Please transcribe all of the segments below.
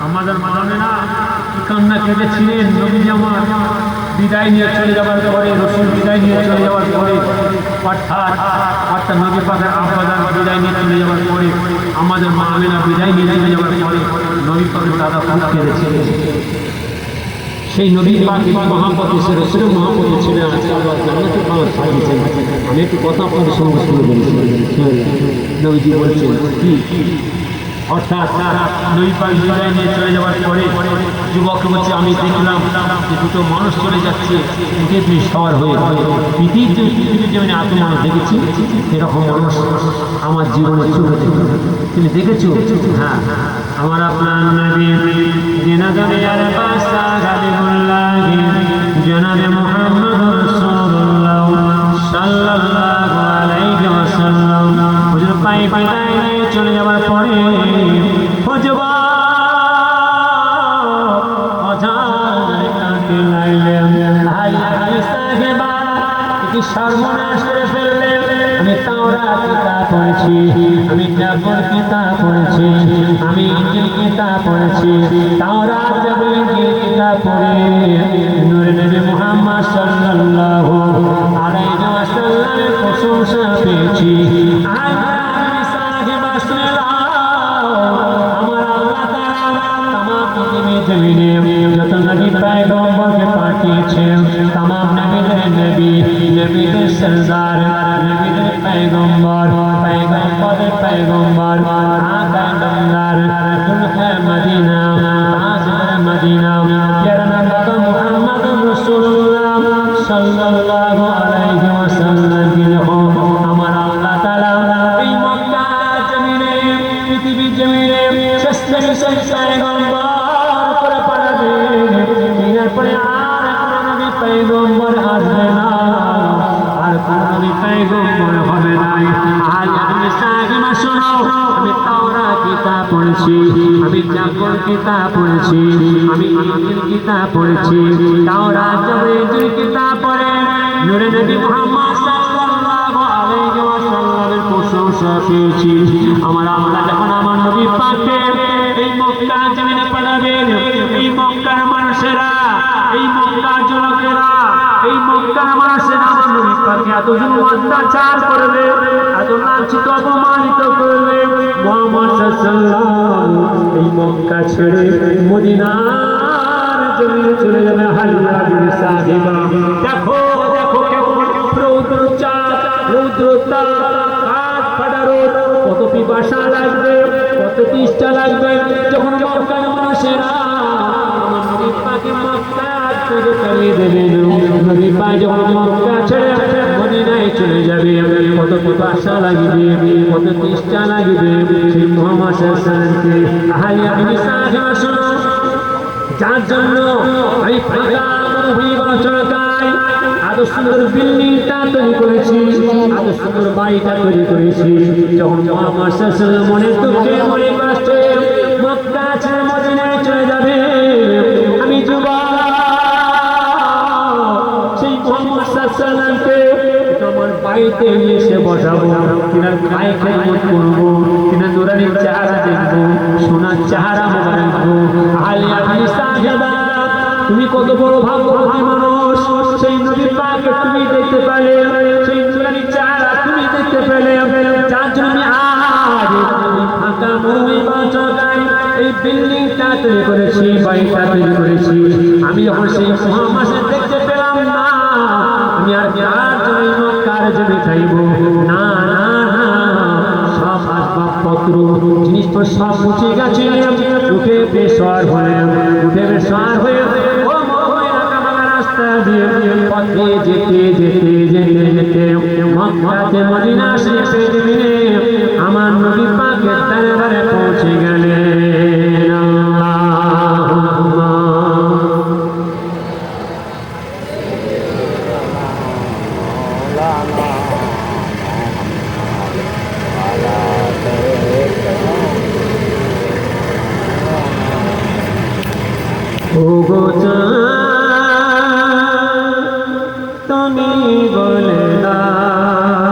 আমাদের মাননীরা কান্না কেঁদেছিলেন নবী আমার বিদায় নিয়ে চলে যাওয়ার পরে, রসুল বিদায় নিয়ে চলে যাওয়ার পরে, অর্থাৎ নবী পাকের আব্বাজান বিদায় নিয়ে চলে যাওয়ার পরে, আমাদের মা আমিনা বিদায় নিয়ে চলে যাওয়ার পরে নবী পাকের দাদা খুব কেঁদেছিলেন। সেই নবী পাক মহাপতি সে রসুলের মহাপতি ছিলেন। আজকে আল্লাহ জান্নাতে পাওয়ার সাজিয়েছেন। আমি একটু কথা আপনাদের সঙ্গে শুনে বলেছি। নবীজি বলছেন কি, অর্থাৎ নবী পাক বিদায় নিয়ে চলে যাওয়ার পরে যুবক বলছে, আমি দেখলাম যে দুটো মানুষ চলে যাচ্ছে পৃথিবী সবার হয়ে। পৃথিবীর যেমন এত মানুষ দেখেছি, এরকম মানুষ আমার জীবনে চলে তুমি দেখেছো? হ্যাঁ, আমার আপনার নবী জেনাবে আর বাসা গালিবুল্লাহ জনাবে মুহাম্মদ রাসূলুল্লাহ সাল্লাল্লাহু আলাইহি ওয়াসাল্লাম হুজুর পাই বিদায় নিয়ে চলে যাওয়ার পরে সর্বনাশ করে ফেললেন। আমি তাওরাত কিতাব পড়েছি, আমি জাবর কিতাব পড়েছি, আমি ইনজিল কিতাব পড়েছি। তাওরাত জাবর ইনজিল কিতাব পড়ে নূরে নবী মুহাম্মদ সাল্লাল্লাহু আলাইহি ওয়াসাল্লামের প্রশংসা পেয়েছি। আমার আল্লাহ তাআলা तमाम পৃথিবী জমিনে যত নবী পয়গম্বরকে পাঠিয়েছেন, तमाम নবীদের নবী, নবীদের সরদার, নবীদের পয়গম্বর, পয়গম্বরের পয়গম্বর, আকায় দমদার, দুলহে মদিনা, তাজদার মদিনা, প্যারা নবী মুহাম্মদ রাসূলুল্লাহ সাল্লাল্লাহু আলাইহি ওয়াসাল্লাম যখন আমার আল্লাহ তাআলা এই মক্কা জমিনে, পৃথিবী জমিনে শ্রেষ্ঠ পয়গম্বর করে পাঠাবেন, এরপরে আর কোন নবী পয়গম্বর আসবে না, আর কোন নবী পয়গম্বর হবে না। আজ আমি সাহিমা শোনো, আমি তাওরাত কিতাব পড়েছি, আমি জাবর কিতাব পড়েছি, আমি ইনজিল কিতাব পড়েছি। তাওরাত জাবর ইনজিল কিতাব পড়ে নূরে নবী মুহাম্মদ সাল্লাল্লাহু আলাইহি ওয়াসাল্লামের প্রশংসা পেয়েছি। আমার আল্লাহ যখন আমার নবী পাককে এই মক্কা জমিনে পাঠাবেন, এই মক্কার মানুষেরা, এই মক্কার যুবকেরা, এই মক্কার মানুষেরা আমার নবী পাককে এত জুলুম অত্যাচার করবে, এত লাঞ্ছিত অপমানিত করবে। মুহাম্মদ সাল্লাল্লাহু এই মক্কা ছেড়ে মদিনার জমিনে চলে যাবে। হাল্লা বিল সাহিবা, দেখো দেখো কেমন রৌদ্রতা, কাঠ ফাটা রোদ, কত পিপাসা লাগবে, কত তেষ্টা লাগবে যখন মক্কার মানুষেরা আমার নবী পাকে মক্কা ছেড়ে চলে দেবেন। নবী পাক যখন মক্কা ছেড়ে মদিনায় চলে যাবে, কত পিপাসা লাগবে, কত তেষ্টা লাগবে। সেই মুহাম্মদ সাল্লাল্লাহু আলাইহি ওয়াসাল্লামকে আহলে হাদিস সাহাবা শোনো, যার জন্য আমি ফাঁকা মরুভূমি চড়কাই এত সুন্দর বিল্ডিংটা তৈরি করেছি, এত সুন্দর বাড়িটা তৈরি করেছি। যখন মুহাম্মদ সাল্লাল্লাহু আলাইহি ওয়াসাল্লাম মনে দুঃখে মনে কষ্টে মক্কা ছেড়ে মদিনায় চলে যাবে, আমি যুবক সেই মুহাম্মদ সাল্লাল্লাহু আলাইহি ওয়াসাল্লামকে আমার বাড়িতে এসে বসাবো, কিনা গায়ে খেদমত করবো, কিনা নুরানি চেহারা দেখবো, সোনার চেহারা মোবারক দেখবো। আহলে হাদিস সাহাবা, তুমি কত বড় ভাগ্যবতী মানুষ, সেই নবী পাককে তুমি দেখতে পেলে, সেই নুরানি চেহারা তুমি দেখতে পেলে। যার জন্য আজ ফাঁকা মরুভূমি চড়কাই এই বিল্ডিংটা তৈরি করেছি, বাড়িটা তৈরি করেছি। আমি যখন সেই মুহাম্মদকে দেখতে পেলাম না, আমি আর যার জন্য মক্কার জমি চাইব না, না না, সব আসবাবপত্র জিনিসপত্র সব মুছে গেছে, উঠে বেসর হয়ে, উঠে বেসর হয়ে রাস্তা দিয়ে পথে যেতে যেতে যেতে যেতে মক্কাতে মদিনা শরীফে জমিনে আমার নবী পাকের দরবারে পৌঁছে গেলেন। আল্লাহুম্মা ওগো তুমি বলে দাও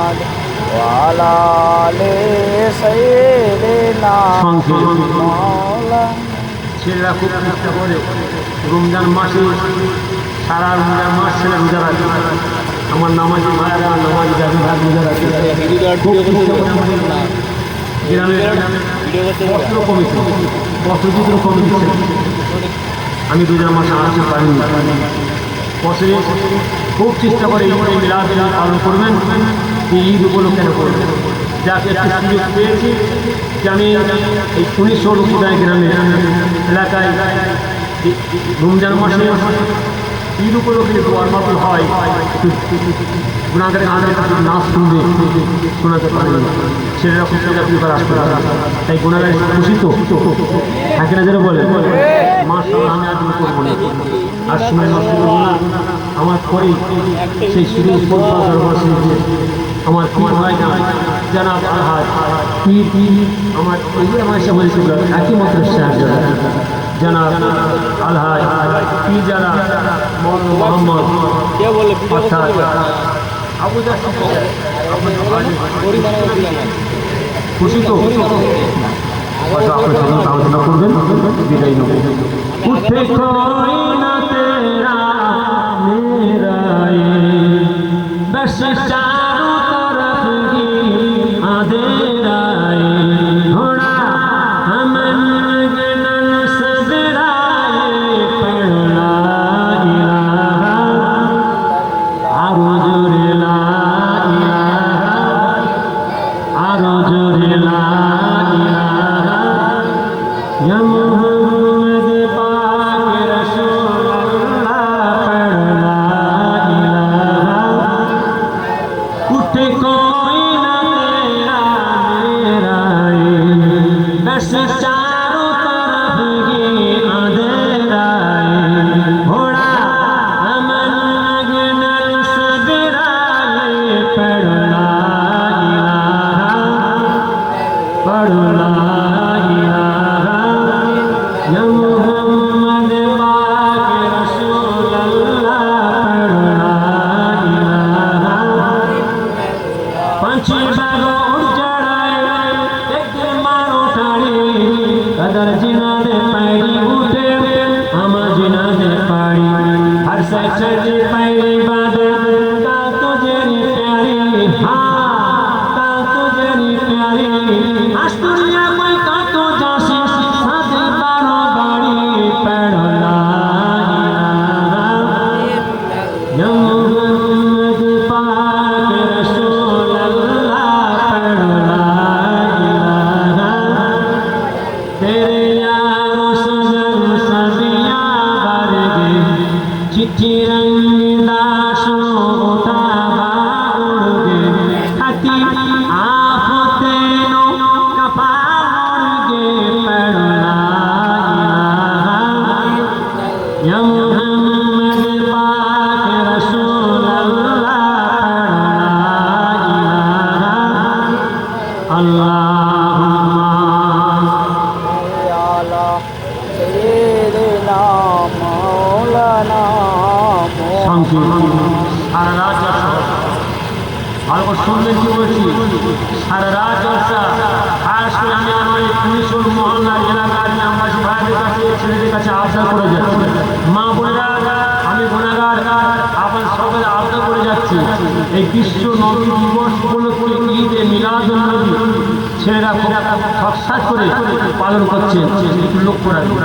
وعلى آل سيدنا مولانا ছেলেরা খুব চেষ্টা করে রমজান মাসে সারা রমজান মাস ছেলে রোজা রাখে আমার নামাজি ভাইরা নামাজি দাবি ভাই রোজা রাখে গ্রামের বস্ত্র কমিটি বস্ত্রচিত্র কমিটি আমি রোজার মাসে আসতে পারিনি বছরে খুব চেষ্টা করে এই মিলাদ পালন করবেন এই ঈদ উপলক্ষে করবেন যাকে একটি সুযোগ পেয়েছি যে আমি এই 19 গ্রামে এলাকায় রমজান মাসে ঈদ উপলক্ষে দোয়ার মাহফিল হয় গুণাগারের কাছে নাচ শুনবে শোনাতে পারবে ছেলেরা খুব চাকরি করে আসতে পারে তাই গুণাগারের খুশি তো থাকে না যেন বলে মাশাআল্লাহ আমি আর করবো না আর সময় নষ্ট করবো না আমার পরে সেই শুরু আমার কি হয় না জানাব আলহাজ আমার আমার এসে বলেছিল একই মাত্র সাহায্য জানাব আলহাজ কি জানা মোহাম্মদ খুশি তো আলোচনা করবেন বিদায় নেব উঠে কোই না তেরা মেরা बस चारों तरफ ही अंधेराए घोड़ा हमन गनन सबराए पढ़ला इलाहा आरो जोरे ला इलाहा आरो जोरे ला इलाहा या मुहम्मद पाक रसूल अल्लाह पढ़ला इलाहा उठे कोई ना तेरा मेरा बस चारों तरफ ही अंधेरा घोड़ा अमन गनन सबराए पढ़ला इलाहा पढ़ला इलाहा या मुहम्मद पाक रसूल अल्लाह पढ़ला इलाहा पंछी बागो उड़ चढ़ाए एक दिन मारो ठाड़ी कदर जिना दे पैरी उठे हम जिना दे पाड़ी हर से चढ़ी पैरी बादे का तुझेरी प्यारी हाँ का तुझेरी प्यारी आज दुनिया में का तो जासी सादे बारो बाड़ी पढ़ला इलाहा या मुहम्मद पाक रसूल अल्लाह पढ़ला इलाहा तेरे यारो सजन सदियां बरगे चिट्ठी रंग दाशो उठा बाउड़गे खाती आफते नो कपाड़गे पढ़ला इलाहा या मुहम्मद पाक रसूल अल्लाह पढ़ला इलाहा अल्लाहुम्मा आला सय्यिदिना मौलाना সারা রাত জলসা ভালো করে শুনলেন কি বলছি সারা রাত জলসা খাস করে আমি আমার এই পুলিশুর মহল্লার এলাকার গ্রামবাসী ভাইদের কাছে ছেলেদের কাছে আবদার করে যাচ্ছি মা বোনেরা আমি গুণাগার আপনার সকলে আবদার করে যাচ্ছি এই বিশ্ব নবী দিবস উপলক্ষে ঈদে মিলাদুন নবী ছেলেরা সৎসাজ করে পালন করছে একটু লক্ষ্য রাখবেন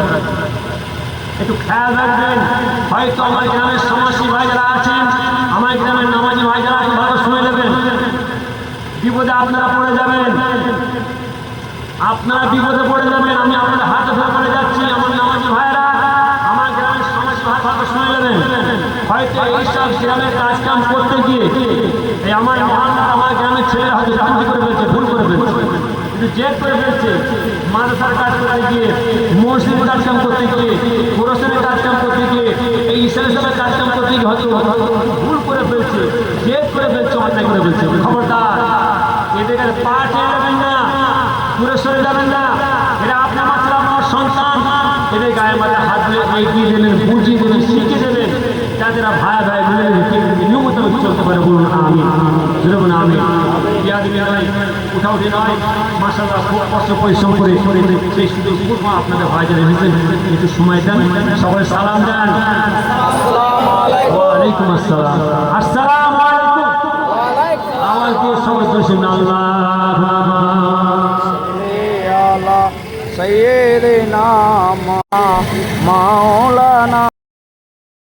একটু খেয়াল রাখবেন হয়তো আমার গ্রামের সমাজী ভাই যারা আছেন আমার গ্রামের নামাজি ভাই যারা আছেন ভালো শুনে নেবেন বিপদে আপনারা পড়ে যাবেন আপনারা বিপদে পড়ে যাবেন আমি আপনাদের হাতে ধরে পড়ে যাচ্ছি আমার নামাজি ভাইরা আমার গ্রামের সমাজী ভাই ভালো শুনে নেবেন হয়তো এইসব গ্রামের কাজকাম করতে গিয়ে এই আমার গ্রামের ছেলেরা হয়তো ভুল করে ফেলছে ভুল করে ফেলছে কিন্তু জেদ করে ফেলছে মাদ্রাসার কাজ করতে গিয়ে মসজিদের কাজকাম করতে গিয়ে প্রশাসনের কাজকাম করতে গিয়ে এই ইসলামের কাজকাম করতে গিয়ে হয়তো ভুল করে ফেলছে জেদ করে ফেলছে অন্যায় করে ফেলছে খবরদার এদের পা টেনে যাবেন না দূরে সরে যাবেন না এরা আপনার মাত্র আপনার সন্তান এদের গায়ে মাথায় হাত দিয়ে এগিয়ে দেবেন বুঝিয়ে দেবেন শিখিয়ে দেবেন যাতে ভাই ভাই মিলে নিয়মিত চলতে পারে বলুন আমি আমি বিয়াদবি নয়, উঠাউঠি নয়, মাশাআল্লাহ খুব কষ্ট পরিশ্রম করে সেই সুযোগ আপনাদের ভাইজান এসেছেন, একটু সময় দেন, সবাই সালাম দেন। ওয়ালাইকুম আসসালাম। আসসালামু আলাইকুম। আওয়াজ দিয়ে সবাই দোষেন আল্লাহ। سيدنا مولانا